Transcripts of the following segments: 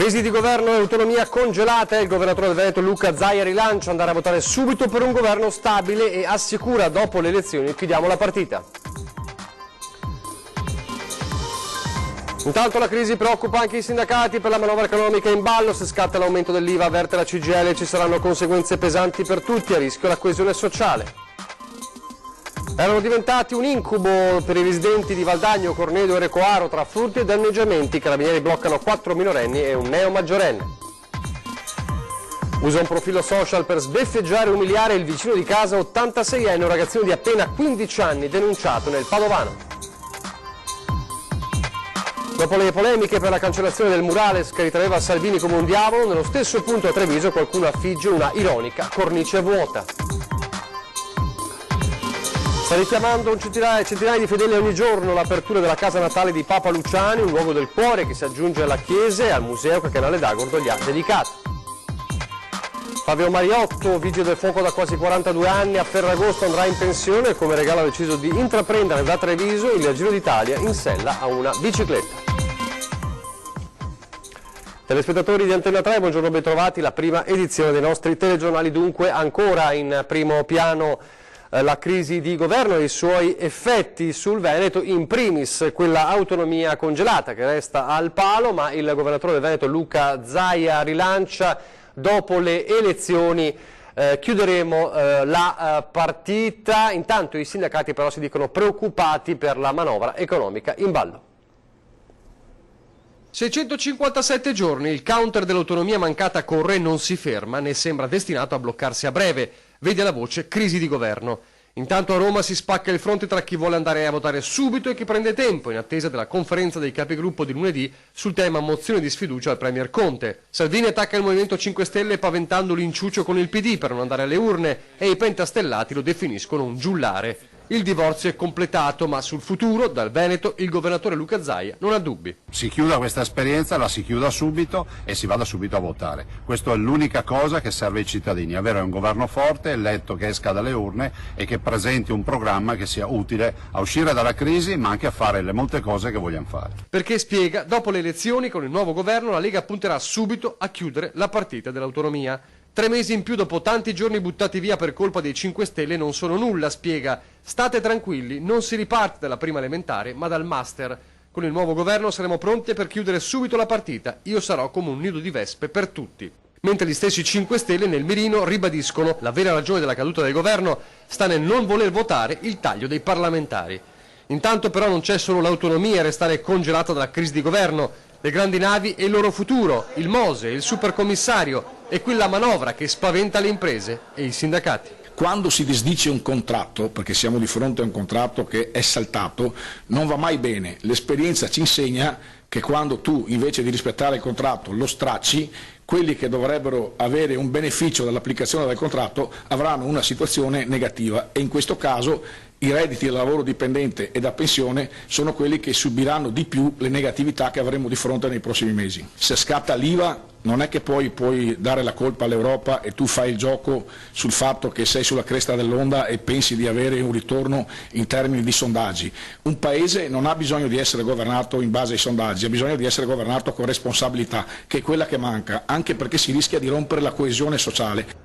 Crisi di governo e autonomia congelata, il governatore del Veneto Luca Zaia rilancia andare a votare subito per un governo stabile e assicura dopo le elezioni chiudiamo la partita. Intanto la crisi preoccupa anche i sindacati per la manovra economica in ballo, se scatta l'aumento dell'IVA avverte la CGIL ci saranno conseguenze pesanti per tutti, a rischio la coesione sociale. Erano diventati un incubo per i residenti di Valdagno, Cornedo e Recoaro tra furti e danneggiamenti. I carabinieri bloccano 4 minorenni e un neo maggiorenne. Usa un profilo social per sbeffeggiare e umiliare il vicino di casa 86enne, un ragazzino di appena 15 anni denunciato nel Padovano. Dopo le polemiche per la cancellazione del murales che riteneva Salvini come un diavolo, nello stesso punto a Treviso qualcuno affigge una ironica cornice vuota. Sta richiamando centinaia di fedeli ogni giorno l'apertura della casa natale di Papa Luciani, un luogo del cuore che si aggiunge alla chiesa e al museo che Canale d'Agordo gli ha dedicato. Fabio Mariotto, vigile del fuoco da quasi 42 anni, a Ferragosto andrà in pensione e come regalo ha deciso di intraprendere da Treviso il Giro d'Italia in sella a una bicicletta. Telespettatori di Antenna 3, buongiorno, bentrovati, la prima edizione dei nostri telegiornali, dunque ancora in primo piano la crisi di governo e i suoi effetti sul Veneto, in primis quella autonomia congelata che resta al palo, ma il governatore del Veneto Luca Zaia rilancia dopo le elezioni. Chiuderemo la partita, intanto i sindacati però si dicono preoccupati per la manovra economica in ballo. 657 giorni, il counter dell'autonomia mancata corre e non si ferma, né sembra destinato a bloccarsi a breve. Vede la voce crisi di governo. Intanto a Roma si spacca il fronte tra chi vuole andare a votare subito e chi prende tempo, in attesa della conferenza dei capigruppo di lunedì sul tema mozione di sfiducia al Premier Conte. Salvini attacca il Movimento 5 Stelle paventando l'inciuccio con il PD per non andare alle urne e i pentastellati lo definiscono un giullare. Il divorzio è completato, ma sul futuro, dal Veneto, il governatore Luca Zaia non ha dubbi. Si chiuda questa esperienza, la si chiuda subito e si vada subito a votare. Questa è l'unica cosa che serve ai cittadini, avere un governo forte, eletto, che esca dalle urne e che presenti un programma che sia utile a uscire dalla crisi, ma anche a fare le molte cose che vogliamo fare. Perché spiega, dopo le elezioni, con il nuovo governo, la Lega punterà subito a chiudere la partita dell'autonomia. 3 mesi in più dopo tanti giorni buttati via per colpa dei 5 Stelle non sono nulla, spiega. State tranquilli, non si riparte dalla prima elementare, ma dal master. Con il nuovo governo saremo pronti per chiudere subito la partita. Io sarò come un nido di vespe per tutti. Mentre gli stessi 5 Stelle nel mirino ribadiscono la vera ragione della caduta del governo sta nel non voler votare il taglio dei parlamentari. Intanto però non c'è solo l'autonomia a restare congelata dalla crisi di governo. Le grandi navi e il loro futuro, il Mose, il supercommissario e quella manovra che spaventa le imprese e i sindacati. Quando si disdice un contratto, perché siamo di fronte a un contratto che è saltato, non va mai bene. L'esperienza ci insegna che quando tu invece di rispettare il contratto lo stracci, quelli che dovrebbero avere un beneficio dall'applicazione del contratto avranno una situazione negativa e in questo caso i redditi da lavoro dipendente e da pensione sono quelli che subiranno di più le negatività che avremo di fronte nei prossimi mesi. Se scatta l'IVA non è che poi puoi dare la colpa all'Europa e tu fai il gioco sul fatto che sei sulla cresta dell'onda e pensi di avere un ritorno in termini di sondaggi. Un paese non ha bisogno di essere governato in base ai sondaggi, ha bisogno di essere governato con responsabilità, che è quella che manca, anche perché si rischia di rompere la coesione sociale.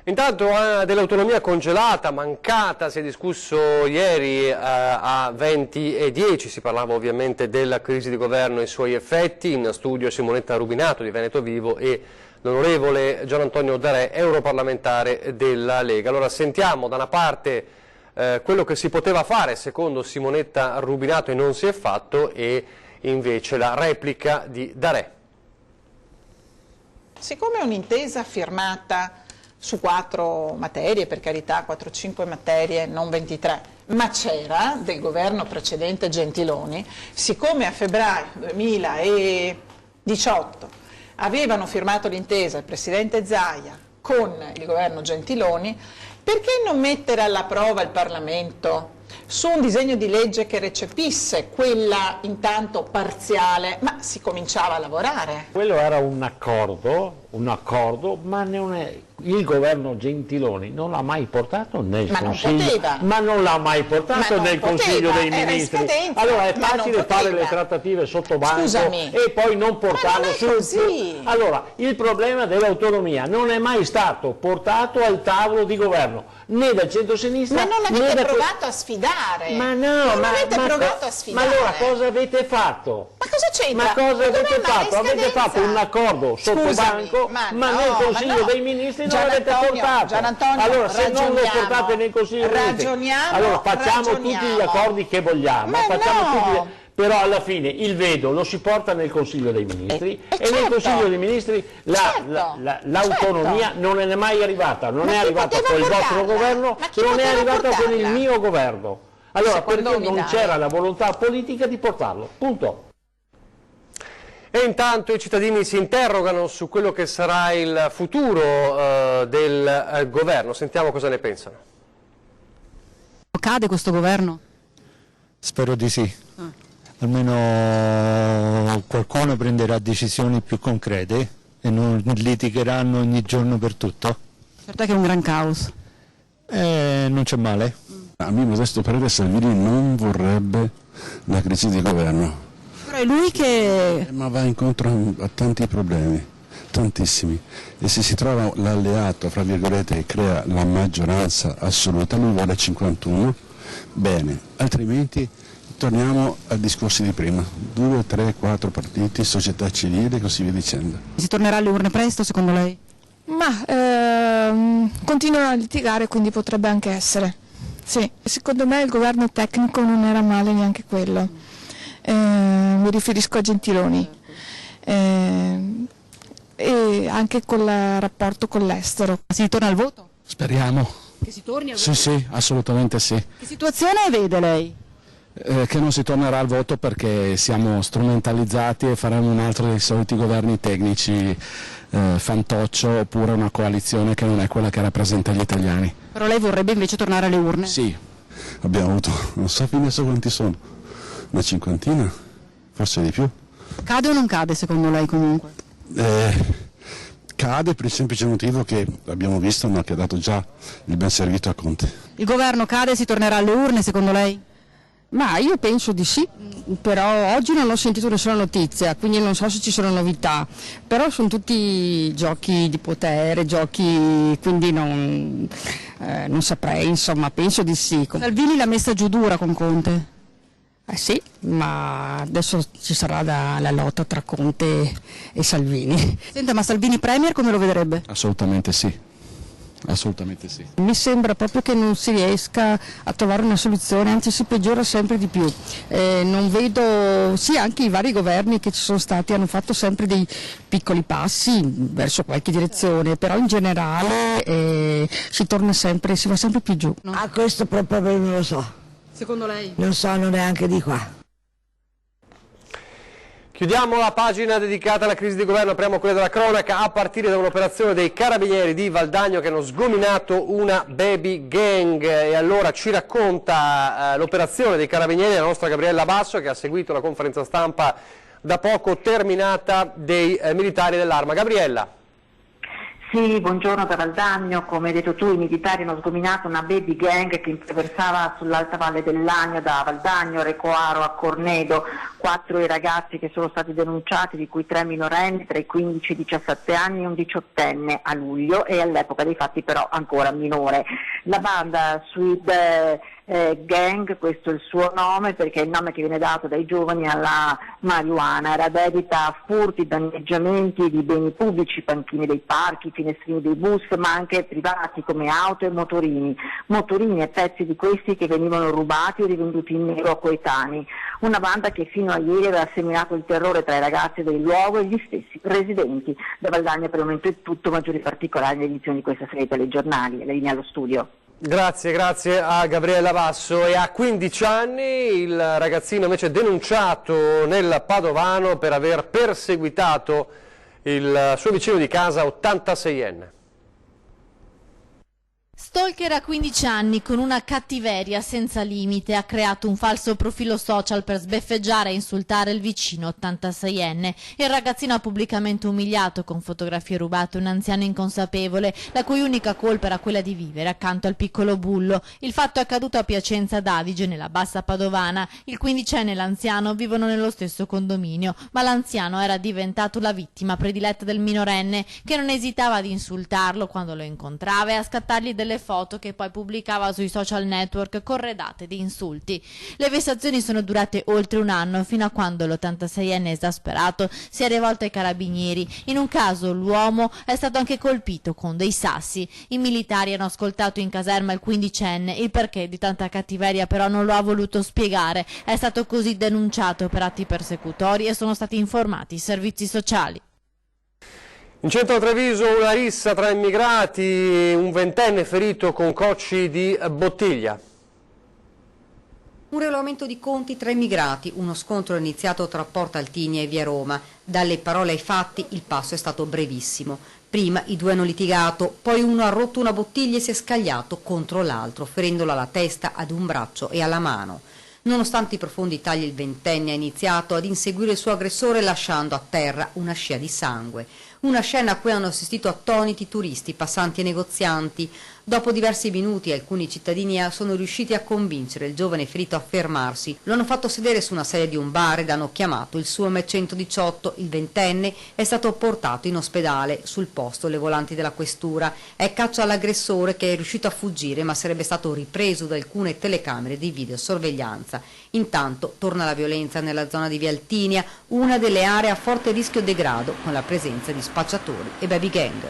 Intanto dell'autonomia congelata, mancata, si è discusso ieri a 20:10, si parlava ovviamente della crisi di governo e i suoi effetti, in studio Simonetta Rubinato di Veneto Vivo e l'onorevole Gian Antonio Darè, europarlamentare della Lega. Allora sentiamo da una parte quello che si poteva fare secondo Simonetta Rubinato e non si è fatto e invece la replica di Darè. Siccome è un'intesa firmata su 4 materie, per carità 4-5 materie, non 23, ma c'era del governo precedente Gentiloni, siccome a febbraio 2018 avevano firmato l'intesa il Presidente Zaia con il governo Gentiloni, perché non mettere alla prova il Parlamento su un disegno di legge che recepisse quella intanto parziale, ma si cominciava a lavorare. Quello era un accordo un accordo, ma non è, il governo Gentiloni non l'ha mai portato nel Consiglio, ma non l'ha mai portato nel Consiglio dei Ministri. Allora è facile fare le trattative sotto banco e poi non portarlo su. Allora, il problema dell'autonomia non è mai stato portato al tavolo di governo, né dal centro-sinistra. Ma non avete provato a sfidare. Ma no, non avete provato a sfidare. Ma allora cosa avete fatto? Ma cosa c'entra? Ma cosa avete fatto? Avete fatto un accordo sotto banco, ma nel Consiglio dei Ministri non l'avete portato. Allora se non lo portate nel Consiglio dei Ministri, allora facciamo tutti gli accordi che vogliamo, però alla fine il veto lo si porta nel Consiglio dei Ministri e nel Consiglio dei Ministri l'autonomia non è mai arrivata, non è arrivata con il vostro governo, non è arrivata con il mio governo. Allora perché non c'era la volontà politica di portarlo, punto. E intanto i cittadini si interrogano su quello che sarà il futuro del governo. Sentiamo cosa ne pensano. Cade questo governo? Spero di sì. Almeno qualcuno prenderà decisioni più concrete e non litigheranno ogni giorno per tutto. Certo che è un gran caos. Non c'è male. A mio modesto parere Salvini non vorrebbe la crisi di governo. Però è lui che... Ma va incontro a tanti problemi, tantissimi. E se si trova l'alleato, fra virgolette, che crea la maggioranza assoluta, lui vuole 51, bene, altrimenti torniamo ai discorsi di prima. 2, 3, 4 partiti, società civile e così via dicendo. Si tornerà alle urne presto secondo lei? Ma continuano a litigare, quindi potrebbe anche essere. Sì, secondo me il governo tecnico non era male neanche quello. Mi riferisco a Gentiloni e anche col rapporto con l'estero. Si ritorna al voto? Speriamo. Che si torni al voto? Sì, assolutamente sì. Che situazione vede lei? Che non si tornerà al voto perché siamo strumentalizzati e faremo un altro dei soliti governi tecnici fantoccio oppure una coalizione che non è quella che rappresenta gli italiani. Però lei vorrebbe invece tornare alle urne? Sì, abbiamo avuto, non so adesso quanti sono, una cinquantina, forse di più. Cade o non cade secondo lei comunque? Cade per il semplice motivo che abbiamo visto che ha dato già il ben servito a Conte. Il governo cade e si tornerà alle urne secondo lei? Ma io penso di sì, però oggi non ho sentito nessuna notizia, quindi non so se ci sono novità, però sono tutti giochi di potere, giochi, quindi non saprei, insomma, penso di sì. Salvini l'ha messa giù dura con Conte? Sì, ma adesso ci sarà la lotta tra Conte e Salvini. Senta, ma Salvini premier come lo vedrebbe? Assolutamente sì. Assolutamente sì. Mi sembra proprio che non si riesca a trovare una soluzione, anzi si peggiora sempre di più. Non vedo, sì, anche i vari governi che ci sono stati hanno fatto sempre dei piccoli passi verso qualche direzione, però in generale si torna sempre, si va sempre più giù. No? Questo proprio non lo so. Secondo lei? Non so neanche di qua. Chiudiamo la pagina dedicata alla crisi di governo, apriamo quella della cronaca a partire da un'operazione dei carabinieri di Valdagno che hanno sgominato una baby gang e allora ci racconta l'operazione dei carabinieri la nostra Gabriella Basso che ha seguito la conferenza stampa da poco terminata dei militari dell'Arma. Gabriella. Sì, buongiorno da Valdagno, come hai detto tu i militari hanno sgominato una baby gang che imperversava sull'alta valle del Lagno da Valdagno, Recoaro a Cornedo, 4 i ragazzi che sono stati denunciati, di cui 3 minorenni tra i 15 e i 17 anni e un 18enne a luglio e all'epoca dei fatti però ancora minore. La banda Sweet Gang, questo è il suo nome perché è il nome che viene dato dai giovani alla marijuana, era dedita a furti, danneggiamenti di beni pubblici, panchine dei parchi, finestrini dei bus, ma anche privati come auto e motorini e pezzi di questi che venivano rubati o rivenduti in nero a coetanei. Una banda che fino a ieri aveva seminato il terrore tra i ragazzi del luogo e gli stessi residenti. Da Valdagno per il momento è tutto, maggiori particolari nell'edizione di questa sera dei giornali. La linea allo studio. Grazie a Gabriella Basso. E a 15 anni il ragazzino invece denunciato nel Padovano per aver perseguitato il suo vicino di casa 86enne. Stalker a 15 anni con una cattiveria senza limite ha creato un falso profilo social per sbeffeggiare e insultare il vicino 86enne. Il ragazzino ha pubblicamente umiliato con fotografie rubate un anziano inconsapevole, la cui unica colpa era quella di vivere accanto al piccolo bullo. Il fatto è accaduto a Piacenza d'Adige, nella Bassa Padovana. Il 15enne e l'anziano vivono nello stesso condominio, ma l'anziano era diventato la vittima prediletta del minorenne, che non esitava ad insultarlo quando lo incontrava e a scattargli delle foto che poi pubblicava sui social network corredate di insulti. Le vessazioni sono durate oltre un anno, fino a quando l'86enne esasperato si è rivolto ai carabinieri. In un caso l'uomo è stato anche colpito con dei sassi. I militari hanno ascoltato in caserma il 15enne, il perché di tanta cattiveria però non lo ha voluto spiegare. È stato così denunciato per atti persecutori e sono stati informati i servizi sociali. In centro a Treviso una rissa tra immigrati, un ventenne ferito con cocci di bottiglia. Un regolamento di conti tra immigrati, uno scontro è iniziato tra Porta Altigna e via Roma. Dalle parole ai fatti il passo è stato brevissimo. Prima i due hanno litigato, poi uno ha rotto una bottiglia e si è scagliato contro l'altro, ferendolo alla testa, ad un braccio e alla mano. Nonostante i profondi tagli, il ventenne ha iniziato ad inseguire il suo aggressore lasciando a terra una scia di sangue. Una scena a cui hanno assistito attoniti turisti, passanti e negozianti. Dopo diversi minuti alcuni cittadini sono riusciti a convincere il giovane ferito a fermarsi. Lo hanno fatto sedere su una sedia di un bar ed hanno chiamato il SUAM 118. Il ventenne è stato portato in ospedale. Sul posto le volanti della questura. È caccia all'aggressore, che è riuscito a fuggire ma sarebbe stato ripreso da alcune telecamere di videosorveglianza. Intanto torna la violenza nella zona di Via Altinia, una delle aree a forte rischio degrado, con la presenza di spacciatori e baby gang.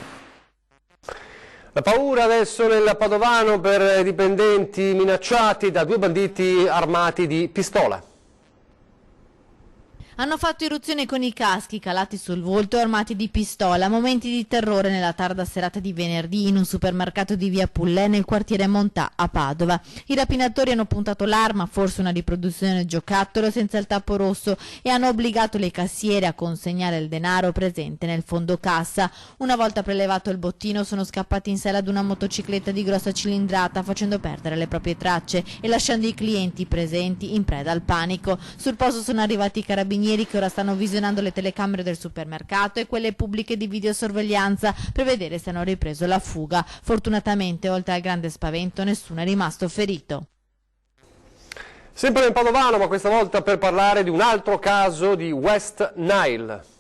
La paura adesso nel Padovano per dipendenti minacciati da due banditi armati di pistola. Hanno fatto irruzione con i caschi calati sul volto e armati di pistola. Momenti di terrore nella tarda serata di venerdì in un supermercato di via Pullè nel quartiere Montà a Padova. I rapinatori hanno puntato l'arma, forse una riproduzione del giocattolo senza il tappo rosso, e hanno obbligato le cassiere a consegnare il denaro presente nel fondo cassa. Una volta prelevato il bottino sono scappati in sella ad una motocicletta di grossa cilindrata, facendo perdere le proprie tracce e lasciando i clienti presenti in preda al panico. Sul posto sono arrivati i carabinieri, che ora stanno visionando le telecamere del supermercato e quelle pubbliche di videosorveglianza per vedere se hanno ripreso la fuga. Fortunatamente, oltre al grande spavento, nessuno è rimasto ferito. Sempre nel Padovano, ma questa volta per parlare di un altro caso di West Nile.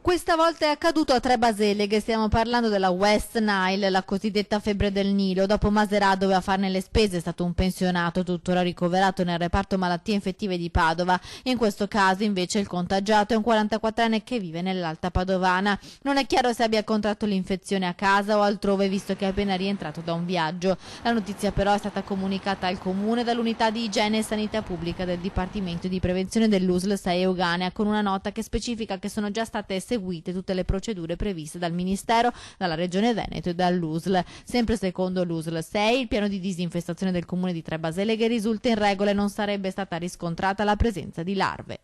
Questa volta è accaduto a Tre Baseleghe, stiamo parlando della West Nile, la cosiddetta febbre del Nilo. Dopo Maserà doveva farne le spese, è stato un pensionato, tuttora ricoverato nel reparto malattie infettive di Padova. In questo caso invece il contagiato è un 44enne che vive nell'Alta Padovana. Non è chiaro se abbia contratto l'infezione a casa o altrove, visto che è appena rientrato da un viaggio. La notizia però è stata comunicata al comune dall'unità di igiene e sanità pubblica del Dipartimento di Prevenzione dell'USL 6 Euganea, con una nota che specifica che sono già state seguite tutte le procedure previste dal Ministero, dalla Regione Veneto e dall'USL. Sempre secondo l'USL 6, il piano di disinfestazione del comune di Tre Baseleghe risulta in regola e non sarebbe stata riscontrata la presenza di larve.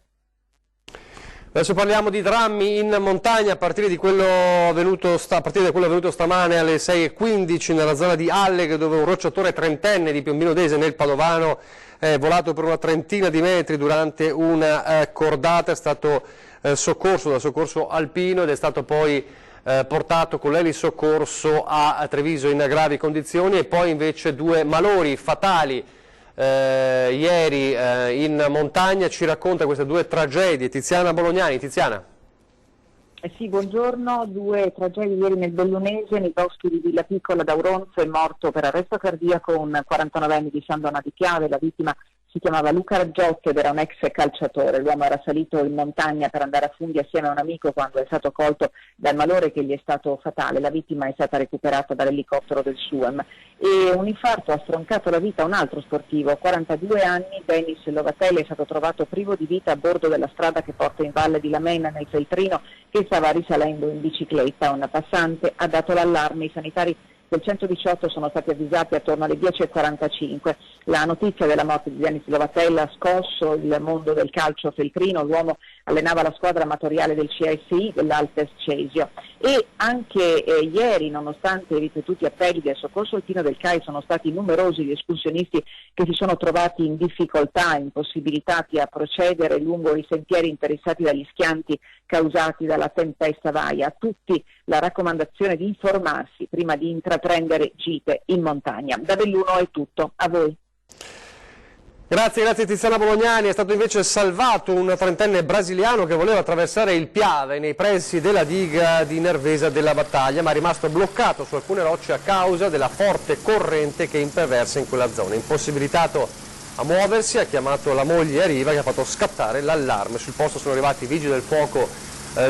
Adesso parliamo di drammi in montagna a partire da quello avvenuto stamane alle 6:15 nella zona di Alleghe, dove un rocciatore trentenne di Piombino Dese nel Padovano è volato per una trentina di metri durante una cordata, è stato soccorso dal soccorso alpino ed è stato poi portato con l'elisoccorso a Treviso in gravi condizioni, e poi invece due malori fatali ieri in montagna. Ci racconta queste due tragedie Tiziana Bolognani. Tiziana. Sì, buongiorno. Due tragedie ieri nel Bellunese, nei boschi di Villa Piccola d'Auronzo. È morto per arresto cardiaco un 49enne di San Dona di Piave. La vittima si chiamava Luca Raggiotto ed era un ex calciatore. L'uomo era salito in montagna per andare a funghi assieme a un amico quando è stato colto dal malore che gli è stato fatale. La vittima è stata recuperata dall'elicottero del SUAM. E un infarto ha stroncato la vita a un altro sportivo, 42 anni, Denis Lovatelli, è stato trovato privo di vita a bordo della strada che porta in valle di Lamena nel Feltrino, che stava risalendo in bicicletta. Un passante ha dato l'allarme, i sanitari del 118 sono stati avvisati attorno alle 10:45. La notizia della morte di Denis Lovatella ha scosso il mondo del calcio feltrino. L'uomo allenava la squadra amatoriale del CSI dell'Alpes Cesio, e anche ieri, nonostante i ripetuti appelli del soccorso alpino del CAI, sono stati numerosi gli escursionisti che si sono trovati in difficoltà, impossibilitati a procedere lungo i sentieri interessati dagli schianti causati dalla tempesta Vaia. A tutti la raccomandazione di informarsi prima di intraprendere gite in montagna. Da Belluno è tutto, a voi. Grazie Tiziana Bolognani. È stato invece salvato un 30enne brasiliano che voleva attraversare il Piave nei pressi della diga di Nervesa della Battaglia, ma è rimasto bloccato su alcune rocce a causa della forte corrente che imperversa in quella zona. Impossibilitato a muoversi, ha chiamato la moglie a riva che ha fatto scattare l'allarme. Sul posto sono arrivati i vigili del fuoco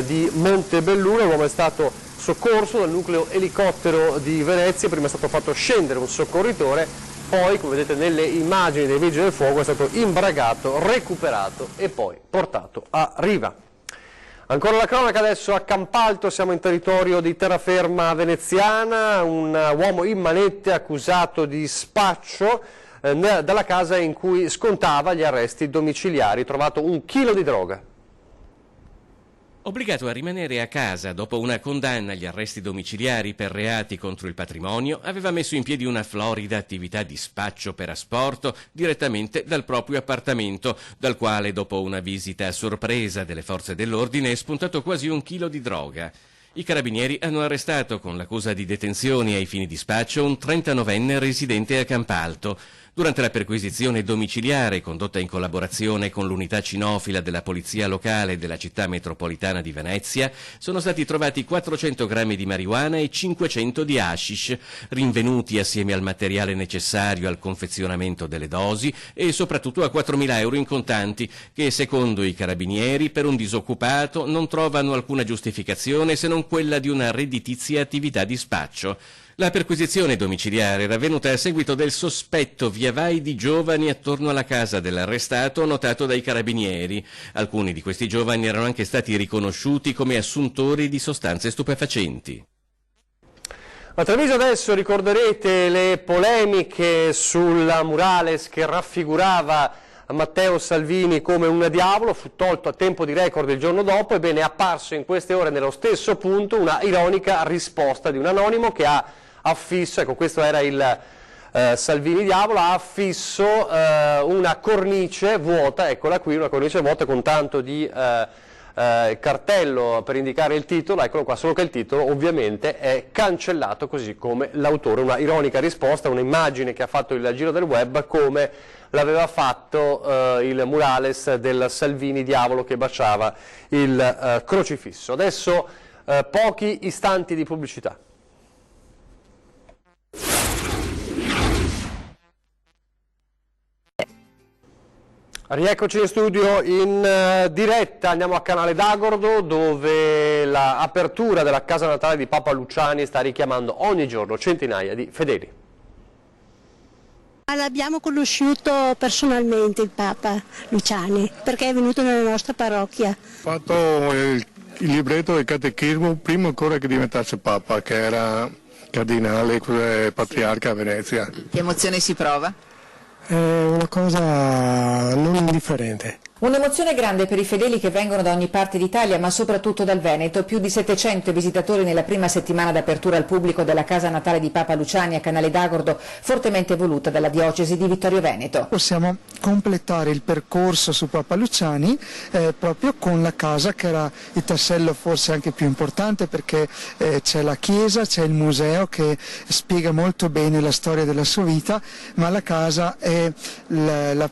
di Montebelluno. L'uomo è stato soccorso dal nucleo elicottero di Venezia, prima è stato fatto scendere un soccorritore, poi, come vedete nelle immagini dei vigili del fuoco, è stato imbragato, recuperato e poi portato a riva. Ancora la cronaca adesso a Campalto, siamo in territorio di terraferma veneziana, un uomo in manette accusato di spaccio dalla casa in cui scontava gli arresti domiciliari, trovato 1 chilo di droga. Obbligato a rimanere a casa dopo una condanna agli arresti domiciliari per reati contro il patrimonio, aveva messo in piedi una florida attività di spaccio per asporto direttamente dal proprio appartamento, dal quale dopo una visita a sorpresa delle forze dell'ordine è spuntato quasi 1 chilo di droga. I carabinieri hanno arrestato con l'accusa di detenzione ai fini di spaccio un 39enne residente a Campalto. Durante la perquisizione domiciliare condotta in collaborazione con l'unità cinofila della polizia locale della città metropolitana di Venezia sono stati trovati 400 grammi di marijuana e 500 di hashish, rinvenuti assieme al materiale necessario al confezionamento delle dosi e soprattutto a 4.000 euro in contanti che, secondo i carabinieri, per un disoccupato non trovano alcuna giustificazione se non quella di una redditizia attività di spaccio. La perquisizione domiciliare era avvenuta a seguito del sospetto via vai di giovani attorno alla casa dell'arrestato notato dai carabinieri. Alcuni di questi giovani erano anche stati riconosciuti come assuntori di sostanze stupefacenti. A Treviso adesso ricorderete le polemiche sulla murales che raffigurava Matteo Salvini come un diavolo, fu tolto a tempo di record il giorno dopo. Ebbene, è apparso in queste ore nello stesso punto una ironica risposta di un anonimo che ha affisso, ecco questo era il Salvini diavolo, ha affisso una cornice vuota, eccola qui, una cornice vuota con tanto di cartello per indicare il titolo, eccolo qua, solo che il titolo ovviamente è cancellato così come l'autore. Una ironica risposta, un'immagine che ha fatto il giro del web come l'aveva fatto il murales del Salvini diavolo che baciava il crocifisso. Adesso pochi istanti di pubblicità. Rieccoci in studio in diretta, andiamo a Canale d'Agordo dove l'apertura della casa natale di Papa Luciani sta richiamando ogni giorno centinaia di fedeli. L'abbiamo conosciuto personalmente il Papa Luciani perché è venuto nella nostra parrocchia. Ho fatto il libretto del catechismo prima ancora che diventasse Papa, che era cardinale, patriarca a Venezia. Che emozione si prova? È una cosa non indifferente. Un'emozione grande per i fedeli che vengono da ogni parte d'Italia, ma soprattutto dal Veneto. Più di 700 visitatori nella prima settimana d'apertura al pubblico della casa natale di Papa Luciani a Canale d'Agordo, fortemente voluta dalla diocesi di Vittorio Veneto. Possiamo completare il percorso su Papa Luciani proprio con la casa, che era il tassello forse anche più importante, perché c'è la chiesa, c'è il museo che spiega molto bene la storia della sua vita, ma la casa è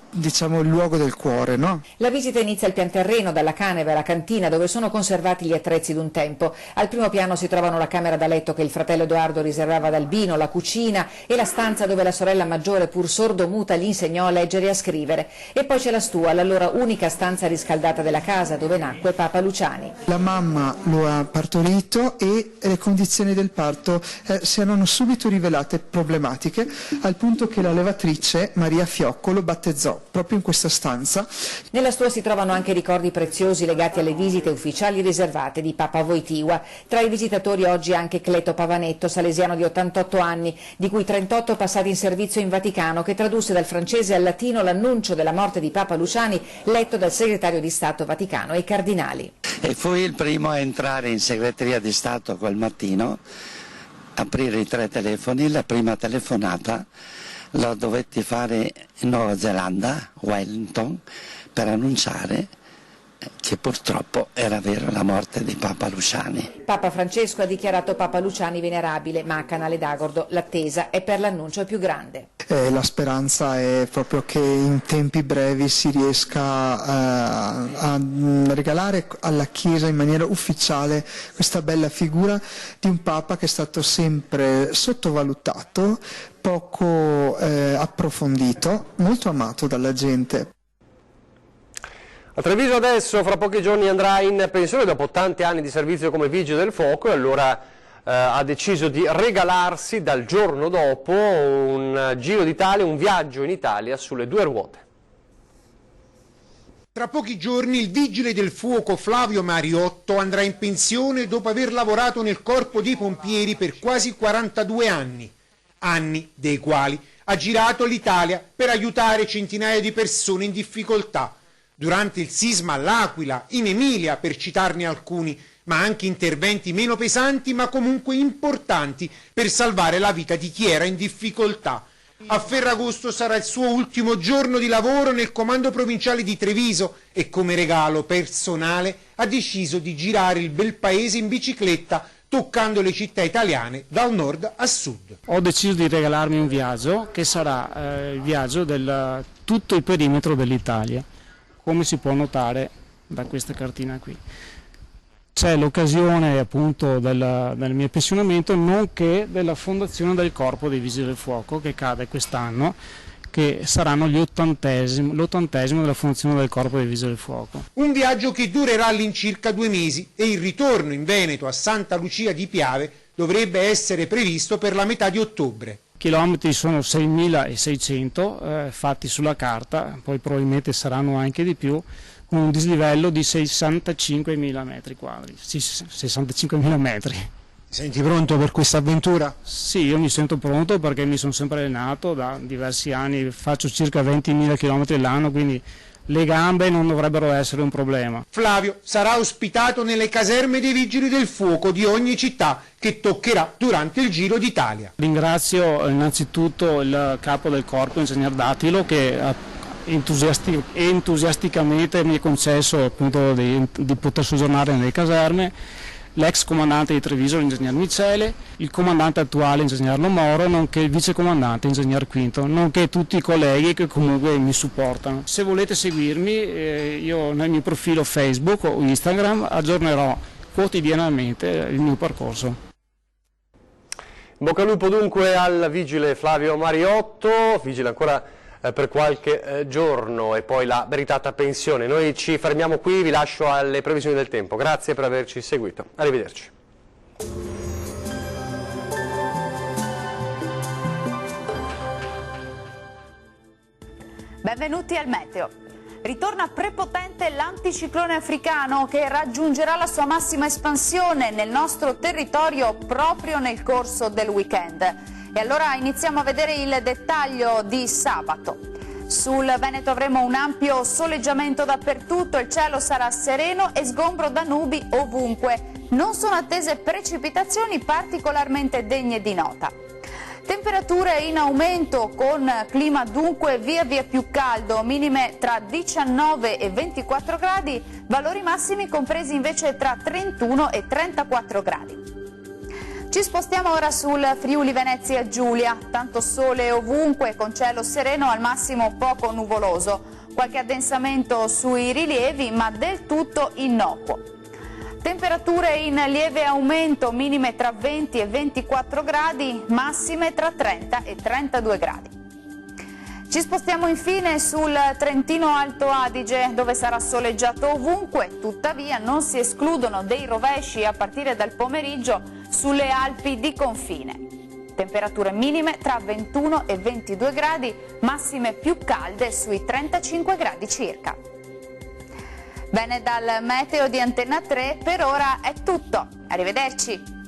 diciamo, il luogo del cuore, no? La visita inizia al pian terreno, dalla caneva alla cantina, dove sono conservati gli attrezzi d'un tempo. Al primo piano si trovano la camera da letto che il fratello Edoardo riservava ad Albino, la cucina e la stanza dove la sorella maggiore, pur sordomuta, gli insegnò a leggere e a scrivere. E poi c'è la stua, l'allora unica stanza riscaldata della casa, dove nacque Papa Luciani. La mamma lo ha partorito e le condizioni del parto si erano subito rivelate problematiche, al punto che la levatrice Maria Fiocco lo battezzò proprio in questa stanza. Nella Nella stua si trovano anche ricordi preziosi legati alle visite ufficiali riservate di Papa Wojtyła. Tra i visitatori oggi anche Cleto Pavanetto, salesiano di 88 anni, di cui 38 passati in servizio in Vaticano, che tradusse dal francese al latino l'annuncio della morte di Papa Luciani, letto dal segretario di Stato Vaticano e i cardinali. E fui il primo a entrare in segreteria di Stato quel mattino, aprire i 3 telefoni. La prima telefonata la dovetti fare in Nuova Zelanda, Wellington, per annunciare che purtroppo era vera la morte di Papa Luciani. Papa Francesco ha dichiarato Papa Luciani venerabile, ma a Canale d'Agordo l'attesa è per l'annuncio più grande. La speranza è proprio che in tempi brevi si riesca a regalare alla Chiesa in maniera ufficiale questa bella figura di un Papa che è stato sempre sottovalutato, poco approfondito, molto amato dalla gente. A Treviso adesso, fra pochi giorni, andrà in pensione dopo tanti anni di servizio come vigile del fuoco e allora ha deciso di regalarsi dal giorno dopo un giro d'Italia, un viaggio in Italia sulle 2 ruote. Tra pochi giorni il vigile del fuoco Flavio Mariotto andrà in pensione dopo aver lavorato nel corpo dei pompieri per quasi 42 anni dei quali ha girato l'Italia per aiutare centinaia di persone in difficoltà. Durante il sisma all'Aquila, in Emilia, per citarne alcuni, ma anche interventi meno pesanti ma comunque importanti per salvare la vita di chi era in difficoltà. A Ferragosto sarà il suo ultimo giorno di lavoro nel comando provinciale di Treviso e come regalo personale ha deciso di girare il bel paese in bicicletta, toccando le città italiane dal nord a sud. Ho deciso di regalarmi un viaggio che sarà il viaggio del tutto il perimetro dell'Italia. Come si può notare da questa cartina qui. C'è l'occasione appunto del mio pensionamento, nonché della fondazione del Corpo dei Vigili del Fuoco che cade quest'anno, che saranno l'80esimo della fondazione del Corpo dei Vigili del Fuoco. Un viaggio che durerà all'incirca 2 mesi e il ritorno in Veneto a Santa Lucia di Piave dovrebbe essere previsto per la metà di ottobre. Chilometri sono 6.600 fatti sulla carta, poi probabilmente saranno anche di più, con un dislivello di 65.000 metri quadri, sì, 65.000 metri. Ti senti pronto per questa avventura? Sì, io mi sento pronto perché mi sono sempre allenato da diversi anni, faccio circa 20.000 km all'anno, quindi le gambe non dovrebbero essere un problema. Flavio sarà ospitato nelle caserme dei Vigili del Fuoco di ogni città che toccherà durante il Giro d'Italia. Ringrazio innanzitutto il capo del corpo, ingegner Dattilo, che entusiasticamente mi ha concesso appunto di poter soggiornare nelle caserme, l'ex comandante di Treviso, l'ingegner Micele, il comandante attuale, ingegner Lomoro, nonché il vicecomandante, ingegner Quinto, nonché tutti i colleghi che comunque mi supportano. Se volete seguirmi, io nel mio profilo Facebook o Instagram aggiornerò quotidianamente il mio percorso. In bocca al lupo dunque al vigile Flavio Mariotto, vigile ancora per qualche giorno e poi la meritata pensione. Noi ci fermiamo qui, vi lascio alle previsioni del tempo. Grazie per averci seguito. Arrivederci. Benvenuti al Meteo. Ritorna prepotente l'anticiclone africano che raggiungerà la sua massima espansione nel nostro territorio proprio nel corso del weekend. E allora iniziamo a vedere il dettaglio di sabato. Sul Veneto avremo un ampio soleggiamento dappertutto, il cielo sarà sereno e sgombro da nubi ovunque. Non sono attese precipitazioni particolarmente degne di nota. Temperature in aumento con clima dunque via via più caldo, minime tra 19 e 24 gradi, valori massimi compresi invece tra 31 e 34 gradi. Ci spostiamo ora sul Friuli Venezia Giulia, tanto sole ovunque con cielo sereno al massimo poco nuvoloso, qualche addensamento sui rilievi ma del tutto innocuo. Temperature in lieve aumento, minime tra 20 e 24 gradi, massime tra 30 e 32 gradi. Ci spostiamo infine sul Trentino Alto Adige, dove sarà soleggiato ovunque, tuttavia non si escludono dei rovesci a partire dal pomeriggio sulle Alpi di confine. Temperature minime tra 21 e 22 gradi, massime più calde sui 35 gradi circa. Bene, dal meteo di Antenna 3 per ora è tutto. Arrivederci.